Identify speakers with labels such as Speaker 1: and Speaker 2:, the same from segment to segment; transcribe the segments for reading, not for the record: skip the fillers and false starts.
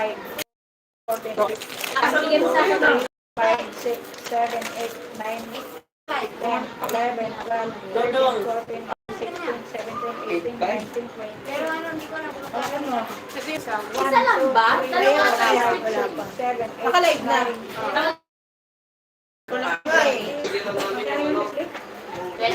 Speaker 1: 5, 14, 15, 5, 6, 7, 8, 9, 10, 11, 12, 13, 14, 16, 17, 18, 19, 20.
Speaker 2: Pero ano, hindi ko na
Speaker 1: Ano?
Speaker 2: Isa lang ba? Dalawa na.
Speaker 1: 7, 8,
Speaker 3: Naka-live na.
Speaker 2: 29,000.
Speaker 1: 10,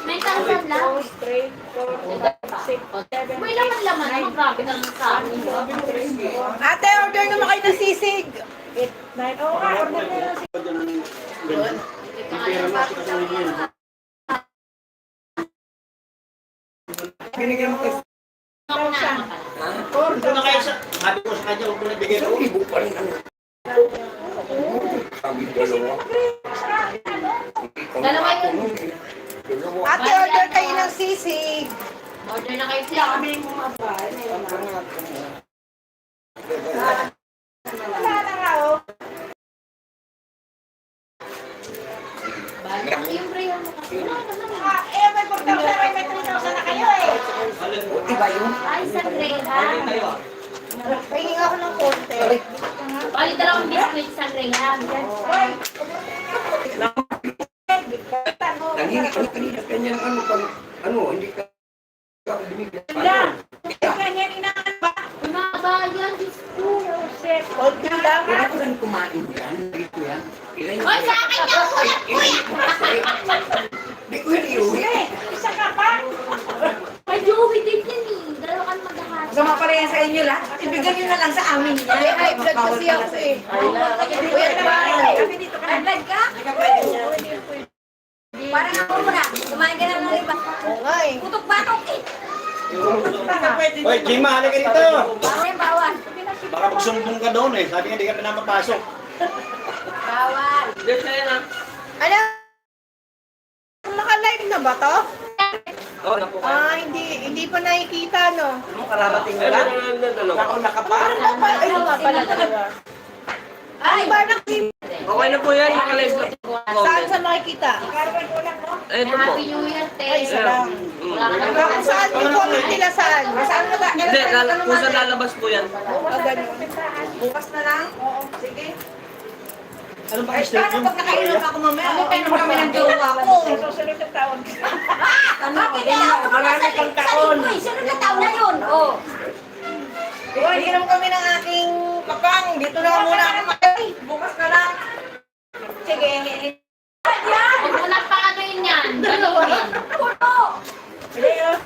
Speaker 2: 9,000 lang.
Speaker 1: 3, 4, 5, 6, 7,
Speaker 2: May laman-laman. Ang grabe naman sa amin.
Speaker 3: Ate, order naman kayo ng sisig.
Speaker 1: 8, 9. Oo nga, order na lang.
Speaker 3: Binigyan mo kayo.
Speaker 4: Doon na kayo sa... Sabi ko sa kanya, huwag mo na bigay na ulo. Pa rin ano.
Speaker 2: Dalawa yun.
Speaker 3: Ate, order kayo ng sisig.
Speaker 2: Order na kayo siya.
Speaker 1: Wala na nga, oh.
Speaker 2: Balik yung prayer mo kasi. Wala naman.
Speaker 1: May 4,000, may 3,000 na kayo eh.
Speaker 3: Diba yun?
Speaker 2: Ay, sangreha.
Speaker 3: Pahingin ako ng konti.
Speaker 2: Bali, dalawang biscuit sangreha.
Speaker 4: Nangingi ka kanina, kanya ng ano, pag, ano, hindi ka binigyan.
Speaker 1: Wala. Ganyan inaan ba?
Speaker 2: Mabayan, Diyos ko.
Speaker 3: Hold nyo lang.
Speaker 4: Kaya ko lang kumain yan. Dito yan.
Speaker 2: Hoy, sa akin yan!
Speaker 4: Hindi ko yan iuwi.
Speaker 1: Isa ka pa?
Speaker 2: May Joey din yan eh. Dalawa kang magkakasya.
Speaker 3: Sama pa rin sa inyo lang. Ibigay nyo na lang sa amin. Hindi, high blood kasi ako eh. Kuya,
Speaker 1: Kami dito ka na.
Speaker 2: Blood ka? Parang ako muna. Kumain ka na ng iba.
Speaker 3: Oo nga eh.
Speaker 2: Putok-batok eh.
Speaker 4: Hoy, Jima, halika dito.
Speaker 2: Bawal, bawal.
Speaker 4: Baka magsumbong ka doon eh. Sabi nga, hindi ka pinapapasok.
Speaker 2: Bawal.
Speaker 3: Ano? Naka-live na ba to?
Speaker 4: Oo, napo.
Speaker 3: Hindi pa nakikita, no?
Speaker 4: Ano, kararating na lang? Ako nakapa.
Speaker 3: Ay, nga pala talaga. Ay, ba nakikita?
Speaker 5: Okay na po yan, naka-live na po.
Speaker 3: Saan sa makikita?
Speaker 5: Ito po.
Speaker 2: Happy New Year, te.
Speaker 3: Ay, isa lang.
Speaker 2: Wala ka na.
Speaker 3: Kung saan yung comment nila saan? Saan na ba?
Speaker 5: Hindi, kung saan lalabas po yan.
Speaker 3: Ganun. Bukas na lang? Oo, sige.
Speaker 4: Ano ba
Speaker 3: Ay,
Speaker 4: gusto
Speaker 3: paano pag nakainom ako mamaya? Ano tayo naman kami ng jowa ko?
Speaker 1: Susunod ng taon.
Speaker 2: Bakit na ako?
Speaker 3: Marami pang taon.
Speaker 2: Sunod na taon na yun. Oh.
Speaker 3: Uy, inom kami ng aking kapang. Dito na muna ako makay. Bukas na lang. Sige.
Speaker 2: Huwag mo lang pa ano yun yan. Galawin. Puto.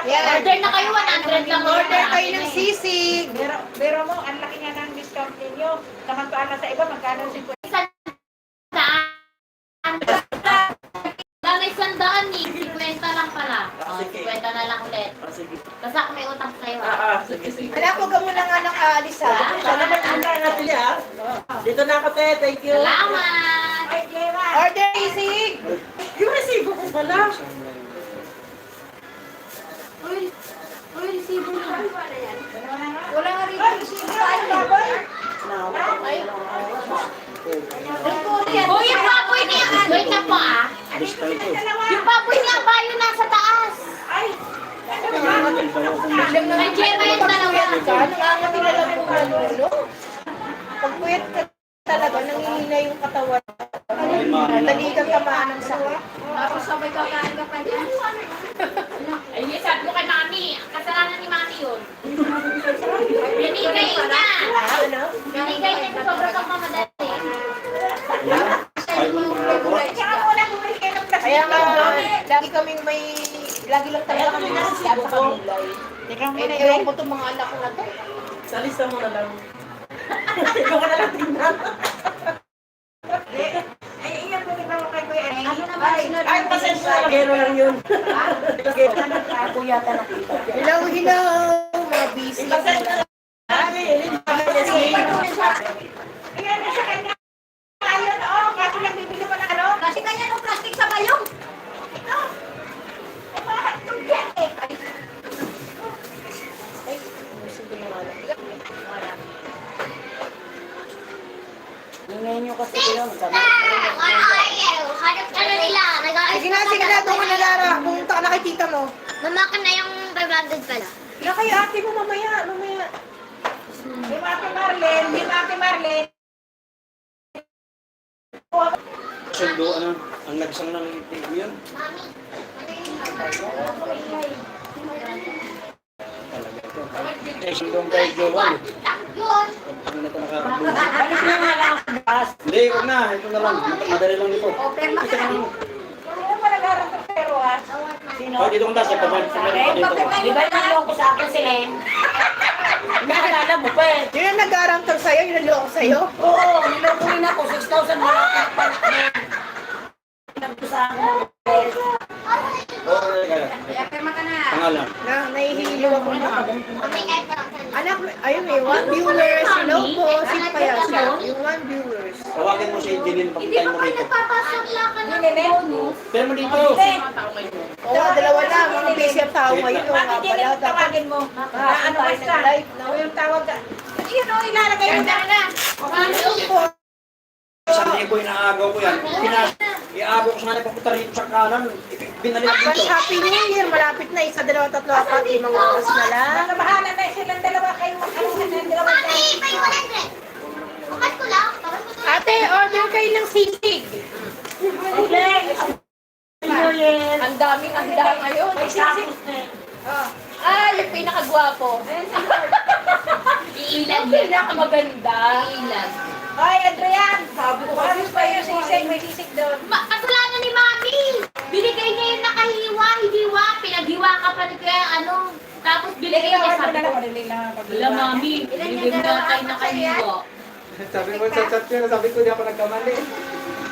Speaker 3: Yan.
Speaker 2: Order na kayo, 100 lang.
Speaker 3: Order kayo ng sisig.
Speaker 1: Pero mo, ang laki nga ng discount ninyo. Samantala sa iba, magkano 50?
Speaker 2: Dahil sandaan ni 50 lang pala. Oh, 50 na lang ulit. Kasi ako may utang sa'yo.
Speaker 3: Anak, huwag ka muna nga nakaalis ha.
Speaker 5: Salamat ang natin niya. Dito na ako, te. Thank you.
Speaker 2: Salamat!
Speaker 1: Ay, Jema!
Speaker 3: Order sisig.
Speaker 5: Yung resibo ko pala.
Speaker 2: Uy, resibo na.
Speaker 3: Wala nga rin sisig. Ay, baboy.
Speaker 2: Uy, yung baboy niya. Wait na po ah. Yung baboy niya ba yun nasa taas?
Speaker 1: Ay!
Speaker 2: May Gemma yung dalawa.
Speaker 3: Ano nga nga nilalang mo ano? Pag puyat ka talaga, nangihina yung katawan. Dali kang tamaan ng sakit.
Speaker 2: Tapos sabay kakain ka pa dyan. Ay, sabi mo kay Mami. Kasalanan ni Mami yun. Binigay niya.
Speaker 3: Ano?
Speaker 2: Binigay niya sa sobrang kang mamadali.
Speaker 3: Kaya nga, lagi kaming may, lagi lang talaga kami nasiyan sa kamilay. Eh, ewan ko itong mga anak ko na to.
Speaker 5: Sa lista mo na lang. Ikaw ka na lang tingnan.
Speaker 1: Ay, iyan mo kita mo kay Kuya.
Speaker 2: Ano na ba?
Speaker 5: Ay, pasensya na. Gero lang yun.
Speaker 1: Ako yata nakita.
Speaker 3: Hello, hello, mga busy.
Speaker 5: Pasensya na. Sabi,
Speaker 1: Iyan na sa kanya. Ayun, oh, kaso lang bibili pa ng ano.
Speaker 2: Kasi kanya ng plastic sa bayong.
Speaker 1: Ingay nyo kasi yun.
Speaker 2: Hanap ka na nila.
Speaker 3: Sige na, doon ka na, Lara. Pumunta ka na kay tita mo.
Speaker 2: Mama ka na yung 500 pala.
Speaker 3: Na kay ate mo mamaya.
Speaker 1: Yung ate Marlene.
Speaker 4: Sundo, ano, ang nagsang ng itig yun. Talaga ito. Kaya sundong kay Joel. Pag na ito nakakabuha.
Speaker 5: Alis na nga lang sa gas.
Speaker 4: Hindi, huwag na. Ito na lang. Madali lang ito. Ito na lang.
Speaker 1: Ano ba nag-aaral ng pero ha?
Speaker 5: Sino?
Speaker 4: Oh, dito kong tas. Ito pa dito.
Speaker 5: Di ba naloko sa akin si Len? Naalala mo pa eh.
Speaker 3: Yun ang nag-aaramtag sa'yo, yun ang loko sa'yo.
Speaker 5: Oo, nilokohin ako. 6,000 na lang. Nagpo sa akin.
Speaker 4: Oo, pangalan.
Speaker 3: Na, nahihilo ako na. Anak, ayun eh, 1 viewers. Hello po, sino kaya siya? Yung 1 viewers.
Speaker 4: Tawagin mo si Jeline. Pakintay mo rito. Pero mo dito.
Speaker 3: Dalawa na, mga busy ang tao ngayon. O nga
Speaker 1: Mami Jenny,
Speaker 3: pala, dapat
Speaker 1: tawagin mo. Ano
Speaker 3: tayo
Speaker 1: basta?
Speaker 3: nag-live, no?
Speaker 1: O yung tawag ka. Yun o, ilalagay mo na.
Speaker 3: Hello po.
Speaker 4: Sabi ko, inaagaw ko yan. Iaagaw ko sana papunta rito sa kanan. Binalik
Speaker 3: Mas
Speaker 4: dito.
Speaker 3: Happy New Year, malapit na. 1, 2, 3, 4, 5 oras na lang.
Speaker 1: Baka bahala na silang dalawa kayo. Ano na ng dalawa kayo?
Speaker 3: Ate, order kayo ng sisig. Ang daming handa ngayon.
Speaker 1: May sisig.
Speaker 3: Ah, yung pinakagwapo.
Speaker 2: Iilan
Speaker 3: Yung pinakamaganda.
Speaker 2: Iilan.
Speaker 1: Hoy, Adrian. Sabi ko kasi pa yung sisig. May sisig doon.
Speaker 2: Kasalanan ni Mami! Binigay niya yung nakahiwa, hiwa, pinaghiwa ka pa kaya ano. Tapos binigay niya sabi ko, wala Mami, binigay mo na tayo nakahiwa.
Speaker 6: Sabi mo sa chat yun, sabi ko di ako nagkamali.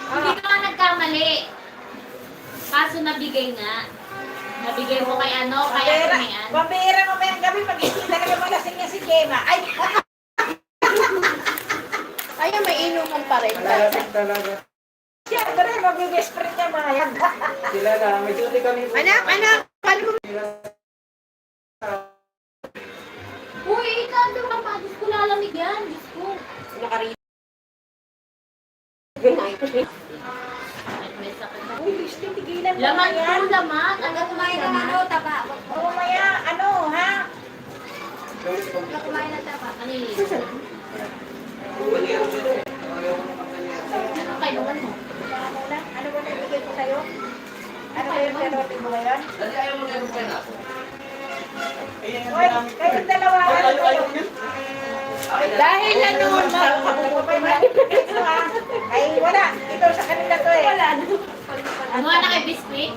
Speaker 2: Hindi ka nga nagkamali. Kaso nabigay nga. Nabigay mo kay ano, kay
Speaker 1: Pambira.
Speaker 2: Atumian.
Speaker 1: Pambira mamayang gabi pag hindi talaga malasing niya si Gemma. Ay,
Speaker 3: Ayun, may inuman pa rin.
Speaker 6: Malasing talaga.
Speaker 1: siyempre, mag-best friend niya Mayang.
Speaker 6: Sila lang, may duty kami po.
Speaker 3: Anak, paano mo?
Speaker 2: Uy, ikaw doon ka pa. Diyos ko lalamig yan. Diyos ko. Ay, may sakit na.
Speaker 1: Uy, Christy, tigilan mo
Speaker 2: Laman
Speaker 1: na yan.
Speaker 2: po, laman. Ano kumain ng ano, taba.
Speaker 1: Oo, Maya, ano, ha?
Speaker 2: Kumain ng taba. Ano yun? Ano kailangan mo?
Speaker 1: Ano na? Ano ba nabigay ko sa'yo? Ano ba yung dalawa mo ngayon? Hoy, kayong dalawa, ano kayo?
Speaker 3: Dahil ano,
Speaker 1: Ay, wala. Ito sa kanila to eh. Wala.
Speaker 2: Ano na kay Biscuit?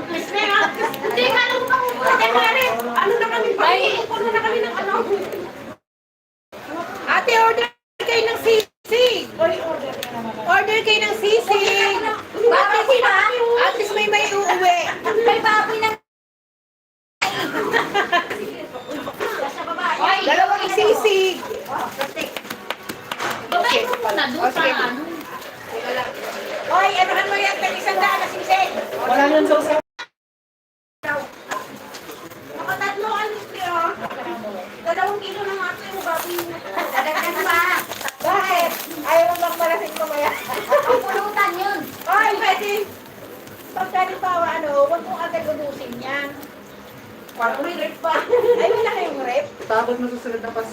Speaker 2: Biscuit ha? Hindi ka lang pa. Ano na kami ba? Ano na kami ng ano?
Speaker 3: ate, order kayo ng sisig. Order kayo ng sisig.
Speaker 2: Bakit sila?
Speaker 3: At least may uuwi.
Speaker 2: May baboy na. Oy,
Speaker 3: Dalawang sisig.
Speaker 2: babay mo muna doon sa
Speaker 3: Okay.
Speaker 2: ano.
Speaker 1: Hoy, anuhan mo yan ng 100 na sisig.
Speaker 6: Wala nang sauce.
Speaker 1: Nakatatlo ang litre, oh. 2 kilo ng ate mo, baboy mo.
Speaker 2: Dadagdag pa.
Speaker 1: Bakit? Ayaw mo bang malasing ko maya?
Speaker 2: Ang pulutan yun.
Speaker 1: Hoy, pwede. Pagkalipawa, ano, huwag mong agad ubusin yan. Parang may rep pa. Ay, wala kayong rep.
Speaker 6: Tapos mo susunod na pas.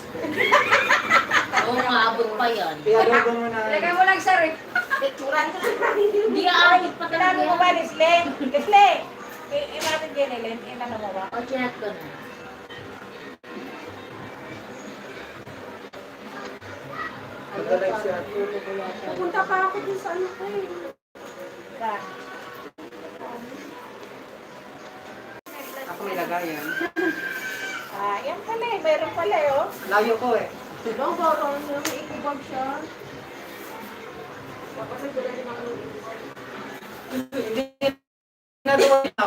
Speaker 2: Oo, maabot pa yan.
Speaker 6: Piyadogan mo na.
Speaker 1: Lagay mo lang sa rep. Picturan ko sa
Speaker 2: Hindi aabot pa talaga
Speaker 1: Kailangan mo ba,
Speaker 2: yan.
Speaker 1: Leslie? Leslie! Imagine din, Ellen. Ano mo ba?
Speaker 2: O, chinat ko na.
Speaker 6: Pagdalive siya.
Speaker 1: Pupunta pa ako dun sa ano ko eh. Ka.
Speaker 6: Ako may lagayan.
Speaker 1: Ah, yan pala eh. Mayroon pala eh, oh.
Speaker 6: Layo ko eh.
Speaker 1: Diba, parang may ikubag siya.
Speaker 6: Hindi na doon na.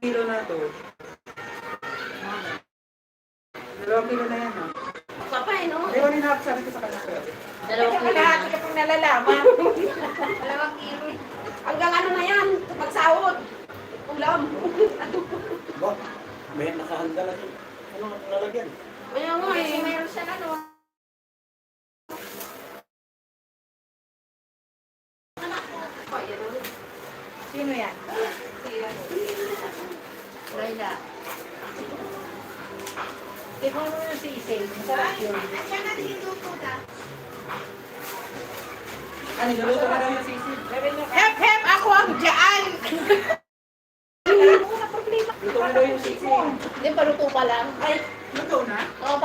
Speaker 6: Kilo na to. 2 kilo na yan ha.
Speaker 1: Kapay, no?
Speaker 6: Ay, 1.5 sabi ko sa kanya.
Speaker 2: Dalawang
Speaker 1: Kaya
Speaker 2: kilo
Speaker 1: kalahati
Speaker 2: na.
Speaker 1: ka pang nalalaman.
Speaker 2: 2 kilo.
Speaker 1: Hanggang ano na yan? Kapag sahod. Ulam.
Speaker 4: Ba? May nakahanda na dyan. Ano lalagyan?
Speaker 1: Kaya nga eh. Mayroon siya na, no? Sino yan?
Speaker 2: Raila.
Speaker 1: Ikaw mo yung sisig. Masarap yun.
Speaker 6: Ano, niluto ka daw yung sisig.
Speaker 3: Hep, hep, ako ang dyan!
Speaker 6: Luto mo daw yung sisig.
Speaker 3: Hindi, paluto pa lang.
Speaker 6: Ay, luto na?
Speaker 3: Oo,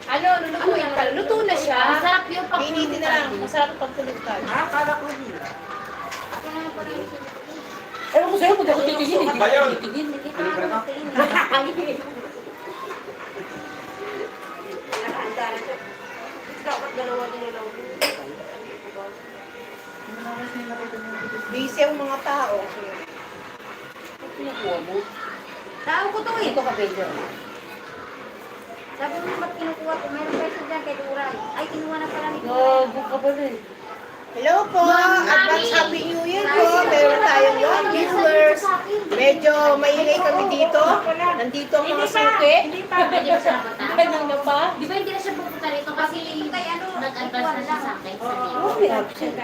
Speaker 3: ano, lulutuin pa. Luto na siya.
Speaker 2: Masarap yung
Speaker 3: Pinitin na lang. Masarap pag pulutan.
Speaker 6: Ah, kala ko hindi.
Speaker 5: Ewan ko sa'yo, pag ako titingin, hindi
Speaker 4: Ba yun?
Speaker 5: ko titingin.
Speaker 4: Ano ka na?
Speaker 3: Dapat dalawa nila. Busy ang mga tao.
Speaker 5: Pinakuha mo.
Speaker 1: Tao ko to eh.
Speaker 5: Ito ka, Pedro.
Speaker 1: Sabi mo ba't kinukuha ko? Meron kayo sa dyan kay Duray. Ay, kinuha na pala ni
Speaker 5: Gago ka pala eh.
Speaker 3: Hello po! Advance Happy New Year po! Meron tayong long viewers. Medyo maingay kami dito. Nandito ang mga suki.
Speaker 2: Hindi ba siya mata?
Speaker 3: Ganun na ba?
Speaker 2: Di ba hindi na siya pupunta rito kasi nag-advance na siya sa akin sa
Speaker 5: Oh,
Speaker 2: nilo.
Speaker 5: may absent.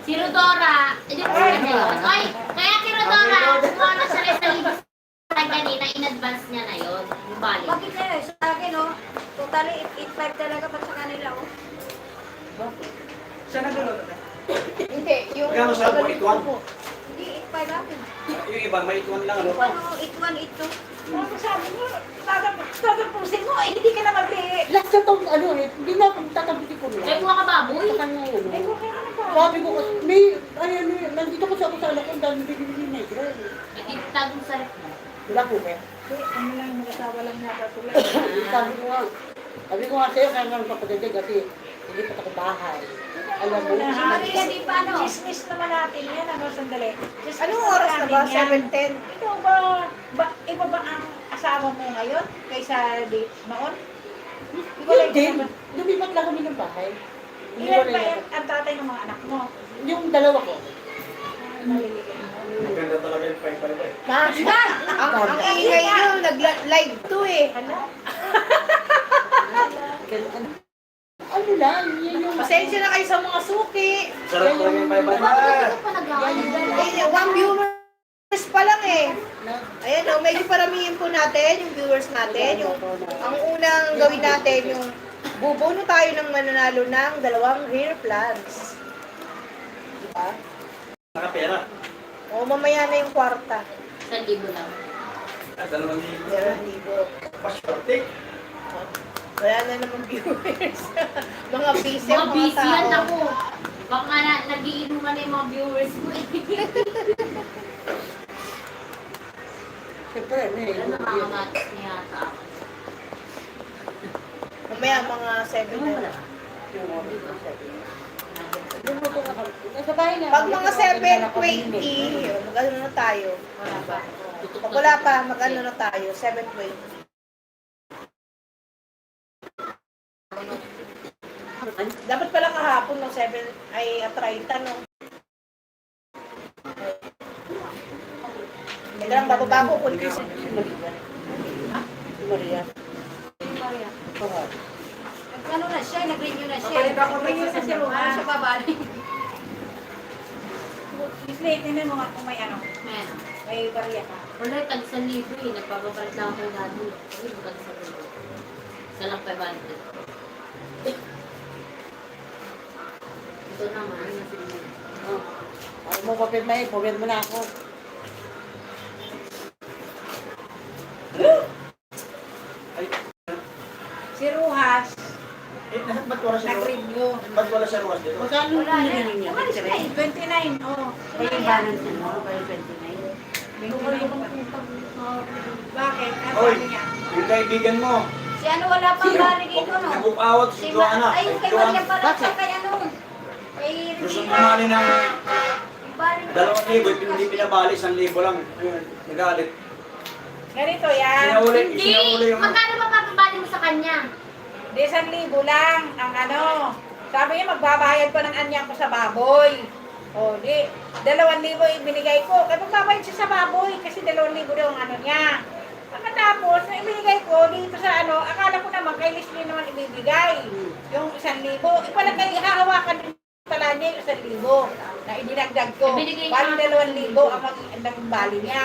Speaker 2: Si Rodora, hindi ko na yun. Oy, kaya si Rodora, kumuha na siya rin sa libas kanina, in-advance niya na yun. Yung balik.
Speaker 1: Bakit na yun? Sa akin, oh. Totally, 8.5 talaga pa sa kanila, oh.
Speaker 6: Siya nagluluto na.
Speaker 3: Hindi, yung...
Speaker 4: Magkano sa po, ituan?
Speaker 1: Hindi, 8.5 akin.
Speaker 4: Yung iba, may ituan lang, ano?
Speaker 1: Ano, 8.1, 8.2. Ano sabi mo? Tatapusin mo, eh, hindi ka na mag-i.
Speaker 5: Last na tong ano eh, hindi na akong tatabitin ko
Speaker 2: May
Speaker 5: lang.
Speaker 2: kuha ka baboy?
Speaker 5: Sa kanya yun.
Speaker 1: Ay, kung kaya na ba?
Speaker 5: Sabi ko, may, ano, nandito ko sa anak ko, ang dami binibili na ito.
Speaker 2: Itagong sa rep mo.
Speaker 5: Wala ko ba?
Speaker 1: Ano lang, mag-asawa lang yata sila.
Speaker 5: Sabi ko nga, sa'yo, kaya nga magpapaganda kasi hindi pa ako bahay. Alam mo,
Speaker 1: Maria, di ba, ano? Chismis naman natin yan, ano, sandali. Chismis
Speaker 3: Anong oras na ba?
Speaker 1: natin yan.
Speaker 3: 7:10?
Speaker 1: Ikaw ba, iba ba ang asawa mo ngayon kaysa date noon?
Speaker 5: yun din. Lumipat lang kami ng bahay.
Speaker 1: Ilan ba ang tatay ng mga anak mo?
Speaker 5: Yung dalawa ko.
Speaker 1: Maliliit.
Speaker 4: Maganda talaga yung 5 eh.
Speaker 3: Basta! Ang ingay nyo, nag-live to eh.
Speaker 5: Ano lang, yun yung...
Speaker 3: Pasensya na kayo sa mga suki.
Speaker 4: Sarap talaga yung 5
Speaker 2: Bakit ito pa nag-aaway?
Speaker 3: Eh, one viewers pa lang eh. Ayan o, medyo paramihin po natin yung viewers natin. Ang unang gawin natin, yung bubuno tayo ng mananalo ng 2 hair plants. Diba?
Speaker 4: Nakapera.
Speaker 3: O, mamaya na yung kwarta.
Speaker 2: 1,000 lang.
Speaker 3: 2,000.
Speaker 4: Paswerte.
Speaker 3: Wala na naman viewers. Mga busy
Speaker 2: Mga
Speaker 3: ang mga
Speaker 2: busy yan
Speaker 3: tao.
Speaker 2: ako. Baka na, nagiinuman na yung mga viewers ko eh.
Speaker 5: Siyempre, ano eh.
Speaker 2: Wala nakakamatis niya yata ako.
Speaker 3: Mamaya mga 7 na.
Speaker 5: Lumuto ka kami. Nasa bahay na.
Speaker 3: Pag mga 7:20, yun, mag-ano na tayo.
Speaker 2: Wala pa.
Speaker 3: Pag wala pa, mag-ano na tayo, 7:20. Dapat pala kahapon, no, 7, ay 30, no? Ito lang, bago-bago ko.
Speaker 5: Si Maria. Oo.
Speaker 1: Ano na siya, nag-renew na siya.
Speaker 6: Papalit ako
Speaker 1: Nag-renew na si Rohan. Siya babalik. Miss Lay, tingnan mo nga kung may ano,
Speaker 2: Ayan.
Speaker 1: may barya ka.
Speaker 2: Wala, tag-1,000 eh. Nagpapapalit lang ako yung dati. Kasi magkag-1,000. Isa lang 500. Ito naman.
Speaker 5: Oh. Ayaw mo papirma eh, pumirma na ako.
Speaker 4: Ay,
Speaker 1: Si Rojas,
Speaker 4: ba't wala siya?
Speaker 1: nag-renew.
Speaker 4: Ba't wala siya ruwas dito?
Speaker 5: Magkano
Speaker 1: Wala na.
Speaker 5: pinili niya?
Speaker 1: Umalis na eh, 29. Oh.
Speaker 5: May balance na mo, kaya 29.
Speaker 1: 29. Bakit? Ano
Speaker 4: Oy,
Speaker 1: sabi niya?
Speaker 4: yung kaibigan mo.
Speaker 1: Si ano wala pang balik ito, no?
Speaker 4: Nag-awat si Joanna.
Speaker 1: Ay, kay Maria pala siya kay ano. Kay
Speaker 4: Gusto
Speaker 1: Rita.
Speaker 4: kumali ng
Speaker 1: Balik.
Speaker 4: 2,000, hindi pinabali, 1,000 lang. Ayun, nagalit.
Speaker 1: Ganito yan.
Speaker 4: Sinauli
Speaker 2: Hindi!
Speaker 4: yung...
Speaker 2: Magkano ba papabali mo sa kanya?
Speaker 1: Di 1,000 lang ang ano. Sabi niya magbabayad pa ng anyang ko sa baboy. O, di 2,000 ibinigay ko. Kaya magbabayad siya sa baboy kasi 2,000 daw ang ano niya. Pagkatapos, na ibinigay ko dito sa ano, akala ko naman kay Leslie naman ibibigay. Yung 1,000. Ipala kayo, hahawakan din pala niya yung 1,000 na idinagdag ko.
Speaker 2: Ibinigay
Speaker 1: Bali
Speaker 2: niya.
Speaker 1: 2,000 ang bali niya.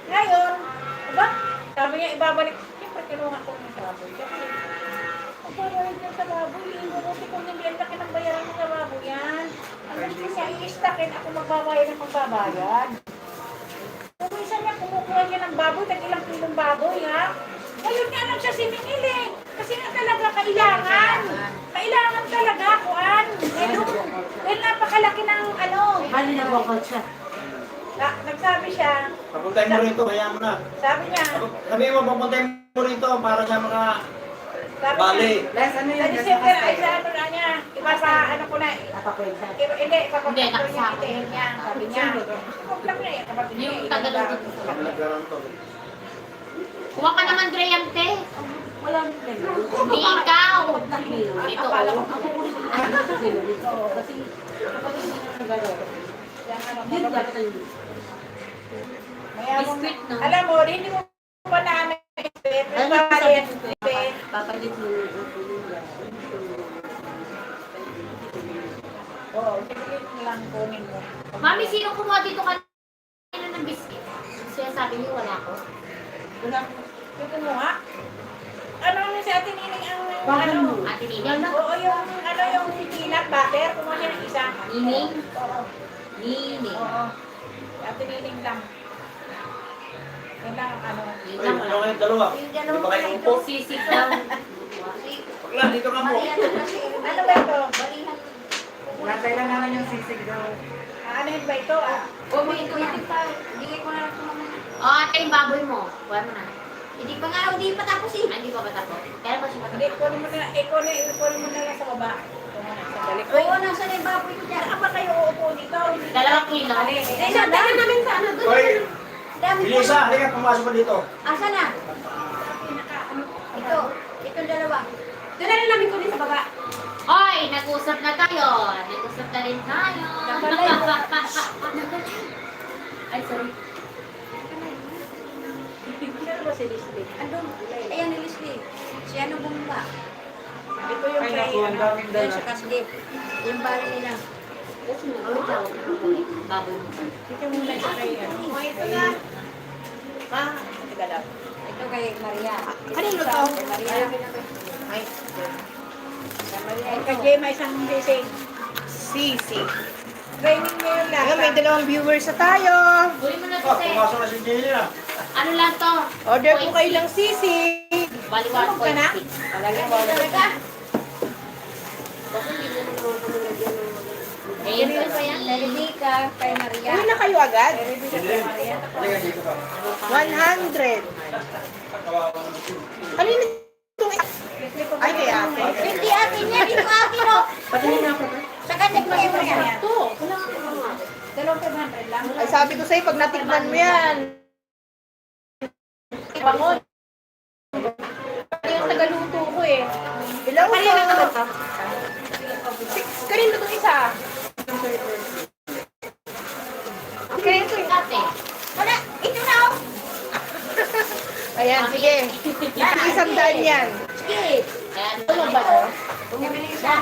Speaker 1: Ngayon, diba? Sabi niya, ibabalik. Siyempre, kinuha ko ng baboy. Kasi, magbabayad niya sa baboy. Ibubuti kong hindi ang laki ng bayaran mo sa baboy yan. Ang gusto niya, i-stackin ako magbabayad ng magbabayad. Kung minsan niya, kumukuha niya ng baboy, tag ilang kilong baboy, ha? Ngayon nga lang siya siningil eh. Kasi nga talaga kailangan. Kailangan talaga, kuan. Dahil napakalaki ng ano.
Speaker 5: Bali na bukod siya.
Speaker 1: Nagsabi siya,
Speaker 4: Papuntahin mo rito, kaya mo na.
Speaker 1: sabi niya,
Speaker 4: Sabi mo, papuntahin mo rito para sa mga
Speaker 1: sabi
Speaker 4: bali.
Speaker 1: niya,
Speaker 6: Les, ano
Speaker 1: sa
Speaker 6: yun?
Speaker 1: December ay sa ano na niya, ano ko na,
Speaker 5: Napakwenta.
Speaker 1: hindi,
Speaker 2: Hindi,
Speaker 1: ipapapagpapag niya
Speaker 2: nakasama.
Speaker 1: itihin niya, sabi niya. Huwag lang na eh, kapatid niya.
Speaker 2: Yung Tagalog.
Speaker 4: Nagkaroon to.
Speaker 2: Kuha ka naman, Graham, te.
Speaker 5: Wala nang ganun.
Speaker 2: Hindi ikaw. Dito, oh.
Speaker 5: Kasi kapag hindi na nagkaroon, yun dapat ang
Speaker 2: Biscuit, no?
Speaker 1: Alam mo, hindi mo pa namin ipit, nagbabayad ipit.
Speaker 5: papalit mo yung ulo.
Speaker 1: Oo, sipilit mo lang kunin mo.
Speaker 2: Mami, sino kumuha dito kanina ng biscuit? Siya sabi niyo, wala ko.
Speaker 5: Wala ko.
Speaker 1: Yung kumuha? Ano yung si Ate Nining ang
Speaker 5: Bakit
Speaker 1: ano?
Speaker 5: mo?
Speaker 2: Ate Nining.
Speaker 1: Oo, yung ano yung peanut butter, kumuha niya ng isa.
Speaker 2: Nining?
Speaker 1: Oo.
Speaker 2: Nining.
Speaker 1: Oo. Ate Nining lang. Yan lang ang ano.
Speaker 4: Uy, ano kayong dalawa? Hindi ba kayo upo?
Speaker 2: Sisig daw.
Speaker 4: Bakla, dito ka mo.
Speaker 1: Ano ba ito?
Speaker 6: Natay lang naman yung sisig daw.
Speaker 1: Aanahin ba ito?
Speaker 2: Bumili ko yan.
Speaker 1: Bigay ko na lang ito mamaya.
Speaker 2: Oh, ate, yung baboy mo. Kuha mo na.
Speaker 1: Hindi pa nga, hindi pa tapos eh.
Speaker 2: Hindi pa ba tapos? Kaya ba siya
Speaker 1: Hindi,
Speaker 2: matapos?
Speaker 1: kunin mo na, kunin mo na lang sa baba. Ito muna, sandali.
Speaker 3: Oo, nasa na yung baboy ko dyan.
Speaker 1: Saan ba kayo uupo dito? Hindi
Speaker 2: 2 kilo.
Speaker 3: Eh, dami namin sa ano.
Speaker 4: Uy,
Speaker 3: Dami ko.
Speaker 4: Elisa, halika, pumasok mo dito.
Speaker 3: Asa na? Ito. Itong dalawa. Doon na rin namin kunin sa baba.
Speaker 2: Hoy, nag-usap na tayo. Nag-usap na rin tayo. Ay, sorry.
Speaker 1: Sino ba si Leslie?
Speaker 3: Andun. Ayan ni Leslie. Si ano bumba.
Speaker 1: Ito yung
Speaker 6: Ay,
Speaker 1: kay,
Speaker 6: naku, ang daming
Speaker 3: Doon
Speaker 6: dala.
Speaker 3: sa kasgip. Yung bali nila.
Speaker 2: Baboy mo.
Speaker 1: ito muna yung kay, ano.
Speaker 3: Ito na.
Speaker 1: Ha? Teka lang.
Speaker 3: Ito kay Maria.
Speaker 1: Kanino
Speaker 3: Ito
Speaker 1: to?
Speaker 3: kay Maria.
Speaker 1: Ay, kay Gemma isang gising.
Speaker 3: Sisi.
Speaker 1: Training niyo yun lang.
Speaker 3: Ayun, may dalawang viewers na tayo.
Speaker 2: Huli mo na
Speaker 4: Ah,
Speaker 2: kasi.
Speaker 4: pumasok na si Jenny na.
Speaker 2: Ano lang to?
Speaker 3: Order po kayo ng sisi.
Speaker 2: Bali
Speaker 1: Tulog ka na?
Speaker 2: 1.6.
Speaker 1: Talagang wala talaga.
Speaker 2: Ayun pa yan.
Speaker 3: Erika kay Maria.
Speaker 1: Uwi na kayo agad?
Speaker 4: Halika dito ka.
Speaker 3: 100. Kanina itong ay kay ate.
Speaker 1: Hindi atin niya, dito atin o.
Speaker 5: Patingin na ako.
Speaker 1: Sa kanya ko yung yan. Ito. Dalawang 500 lang.
Speaker 3: Ay sabi ko sa'yo, pag natikman mo yan. Bangon.
Speaker 1: Yung tagaluto ko eh.
Speaker 3: Ilaw ko.
Speaker 1: Kanino itong isa?
Speaker 3: Kanina ito yung
Speaker 2: Ate.
Speaker 1: Wala, ito na o.
Speaker 3: Ayan, sige. Isang daan yan.
Speaker 1: Sige.
Speaker 2: Ayan.
Speaker 3: Ano ba ito?
Speaker 1: Bumili isa.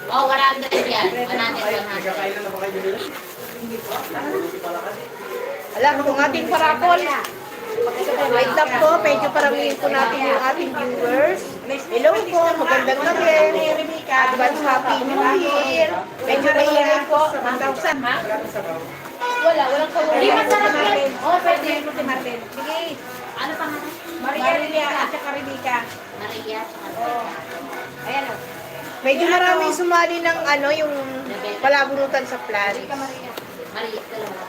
Speaker 2: Oh, 100 yan. 100, 100.
Speaker 4: Nagkakailan na ba kayo nila?
Speaker 3: Alam, kung ating parapol. Wait lang po, medyo paramihin po natin yung ating viewers. Hello po, magandang gabi. Advance Happy New Year. Medyo maingay po. 1,000 ha? Walang kawala.
Speaker 1: Hindi masarap yan. Oo, pwede mo si Marlene. Sige.
Speaker 2: Ano pangalan?
Speaker 1: Maria at saka Rebecca.
Speaker 2: Maria.
Speaker 1: Oo. Ayan o.
Speaker 3: Medyo maraming sumali ng ano, yung palabunutan sa plan.
Speaker 2: Maria, dalawa.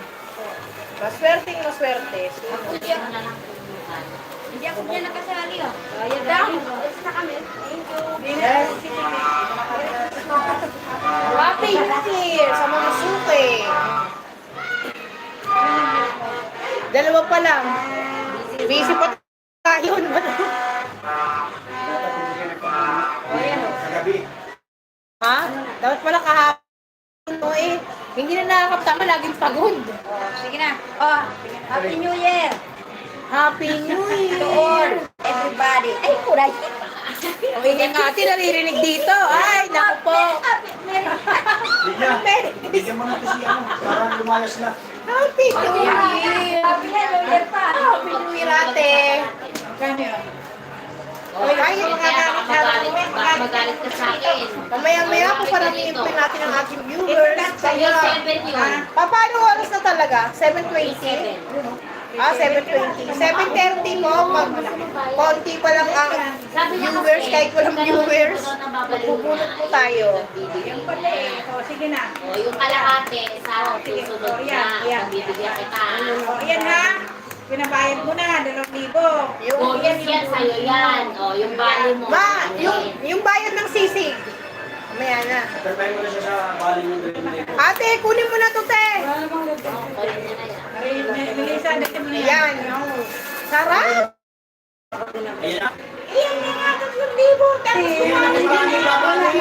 Speaker 3: Maswerteng maswerte.
Speaker 2: Hindi mo na lang tumukan.
Speaker 1: Hindi ako dyan nakasali o.
Speaker 3: Ayan daw. Sa kami.
Speaker 1: Thank you.
Speaker 3: Yes. Happy New Year sa mga suki. Dalawa pa lang. Busy pa tayo.
Speaker 4: Sa gabi.
Speaker 3: Ha? Dapat pala kahapon no eh. Hindi na nakakaptama, laging pagod.
Speaker 1: Sige na. Oh, Happy New Year.
Speaker 3: Happy New Year!
Speaker 1: To all, everybody. Ay, kuray.
Speaker 3: Ang ingay nga ate, naririnig dito. Ay, naku po.
Speaker 4: Bigyan. Bigyan mo na ito si ano, para lumayas na.
Speaker 3: Happy New Year!
Speaker 1: Happy na, New Year pa.
Speaker 3: Happy New Year, ate!
Speaker 1: Kano yun?
Speaker 3: Ay, yung mga
Speaker 2: Magalit ka sa akin.
Speaker 3: Mamaya-maya po paramihin po natin ang ating viewers.
Speaker 2: Sa'yo, 7 yun.
Speaker 3: Paano oras na talaga? 7:20?
Speaker 2: 7.
Speaker 3: 7:20. 7:30 po. Konti pa lang ang
Speaker 2: Sabi niya
Speaker 3: viewers,
Speaker 2: kasi,
Speaker 3: kahit walang viewers.
Speaker 2: ito na babalik
Speaker 3: Magbubunot
Speaker 2: niya.
Speaker 3: po tayo.
Speaker 1: Yung pala eh. O, sige na.
Speaker 2: O, yung kalahati, sa susunod na, nabibigyan kita.
Speaker 1: O, yan ha. Pinabayad mo na, 2,000.
Speaker 2: Bonus yan, sa'yo yan. O, yung bali mo.
Speaker 3: Ma, yung bayad ng sisig. Mamaya na.
Speaker 4: Perpay mo na siya sa baling ng 20.
Speaker 3: Ate, kunin mo na to, te.
Speaker 2: Kunin niya na yan.
Speaker 1: Melissa, dati mo na yan.
Speaker 3: Yan. Sarap.
Speaker 4: Ayan na.
Speaker 3: Iyan na nga, 3,000. Tapos
Speaker 4: Ayan na.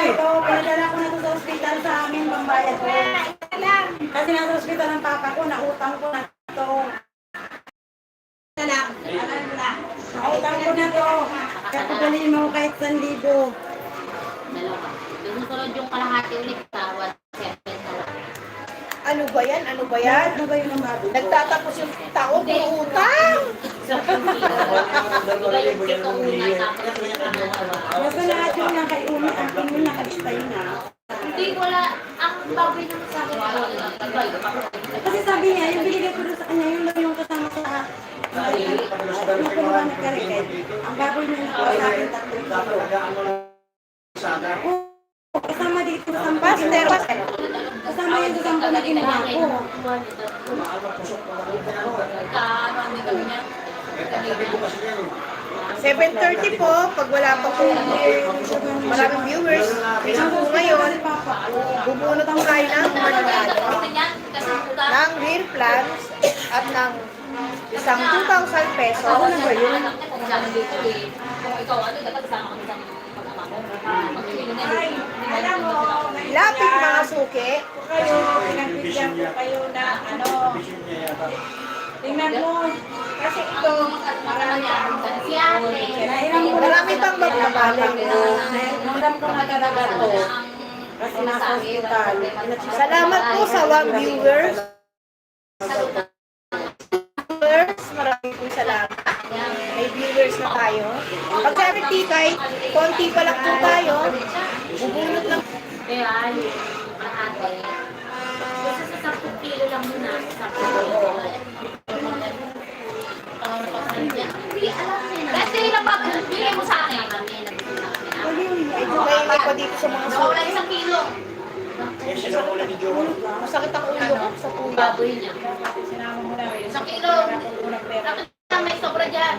Speaker 6: Ito, pinadala ko na ito sa ospital sa amin, pambayad ko. Kasi nasa ospital ang papa ko, nautang ko na ito. Nautang ko na to. Kaya pagdalhin mo kahit 1,000.
Speaker 2: Dalawa. Yung sunod yung kalahati ulit, tawad. 7 na lang.
Speaker 3: ano ba yan? Ano ba yan?
Speaker 6: Ano ba yun ang bago ko?
Speaker 3: Nagtatapos yung taon, puro utang.
Speaker 2: So, iba yung tito una, tapos yung ano.
Speaker 6: Basta lahat yung nakaiuni, akin yung nakalista yun na.
Speaker 2: Hindi, wala. Ang baboy naman sa akin, iba yun.
Speaker 6: Kasi sabi niya, yung binigay ko doon sa kanya, yun lang yung kasama sa yung kumuha ng karikay. Ang baboy niya nakuha sa akin 3 kilo. Kasama dito sa
Speaker 3: Pastor,
Speaker 6: kasama yun sa 10 na ginawa ko.
Speaker 3: 7:30 po, pag wala pa po maraming viewers, Facebook po ngayon, bubunot po tayo ng mananalo ng real plans at ng isang 2,000 pesos.
Speaker 2: Ako na ba yun? Kung ikaw, ano, dapat kasama kami sa pag-ama mo.
Speaker 1: Ay, alam mo,
Speaker 3: Lapit mga suki.
Speaker 1: kayo, pinagbigyan ko kayo na ano, tingnan mo, kasi ito, marami akong
Speaker 2: Si ate.
Speaker 3: Marami pang magbabaling.
Speaker 6: Nandam ko na talaga to. Kasi nasa hospital.
Speaker 3: Salamat po sa 1 viewers. Maraming po salamat. May viewers na tayo. Pag charity, kahit konti pa lang po tayo, bubunot lang.
Speaker 2: Kaya, yung ate. Basta sa 10 kilo lang muna. 10 kilo. Hindi, alam niya na. Kasi ilang bigay mo sa akin.
Speaker 3: May pa dito sa mga
Speaker 2: Nawala
Speaker 3: suki.
Speaker 2: 1 kilo.
Speaker 4: Yan siya sa ulan ni Joel.
Speaker 3: Masakit ang ulo ko sa puya.
Speaker 2: Baboy niya.
Speaker 1: sinama mo na rin.
Speaker 2: 1 kilo. Dapat na may sobra dyan.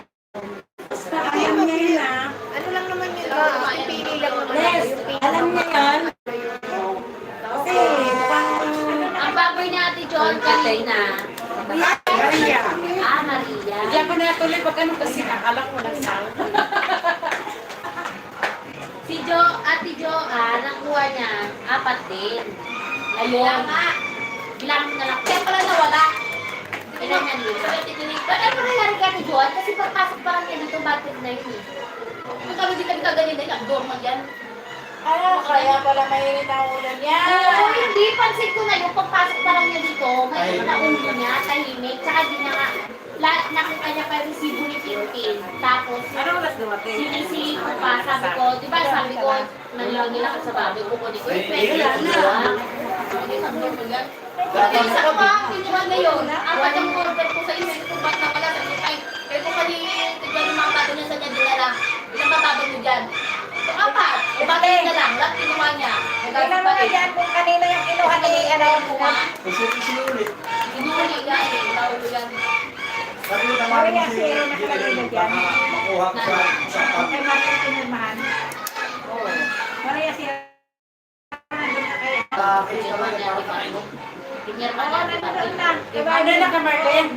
Speaker 6: Ayaw niya yun ah.
Speaker 3: Ano lang naman yun, ma? Pili lang naman ako.
Speaker 6: Yes,
Speaker 3: Yung pili.
Speaker 6: alam niya yan. Kasi mukhang
Speaker 2: Ang baboy ni Ate John kanina.
Speaker 6: Maria.
Speaker 2: Ah, Maria.
Speaker 6: Diyan ko na tuloy pag ano kasi akala ko lang sa
Speaker 2: Si Ate nakuha niya, 4 din. Ayun. Bilang na lang. Kaya pala nawala. Ilan yan yun? 73. Ba't ano nangyari kay Ate John? Kasi pagpasok pa lang niya dito, bakit na yun eh. Kung kami di kami kaganyan dahil abnormal yan.
Speaker 1: Kaya pala mainit ang ulan niya.
Speaker 2: Oo, hindi. Pansin ko na yung pagpasok pa lang niya dito, may naulo niya, tahimik. Tsaka di niya nga, nakita niya pa yung resibo ni Tintin. Tapos,
Speaker 6: Anong oras dumating?
Speaker 2: sinisi ko pa, sabi ko, di ba sabi ko, nalilagi lang sa baboy, kukunin ko yung pwede. Hindi, abnormal yan. Kaya isa ko ba, kinuha na yun. Apat ang order ko sa isip ko, ba't na pala, sabi ko, ay, kaya ko pali, tignan yung mga bato niya sa niya dinala. Ilang bababag mo dyan? So, 4. Bato na lang, lahat kinuha niya.
Speaker 1: Tingnan mo nga dyan kung kanina yung kinuha ni ano yung bunga.
Speaker 4: Sinulit.
Speaker 2: Inuuli yan, naulo yan.
Speaker 4: Sabi ko naman
Speaker 1: Maria,
Speaker 4: si
Speaker 1: si nakalagay mo dyan.
Speaker 4: makuha ko sa usapan.
Speaker 1: Kay Maria pinirmahan. Oo. Maria siya.
Speaker 4: Kita talaga para tayo.
Speaker 2: Pinyar
Speaker 1: Ako
Speaker 2: pa
Speaker 1: na
Speaker 2: niya.
Speaker 1: na.
Speaker 6: Diba, ano na kamar ko yan?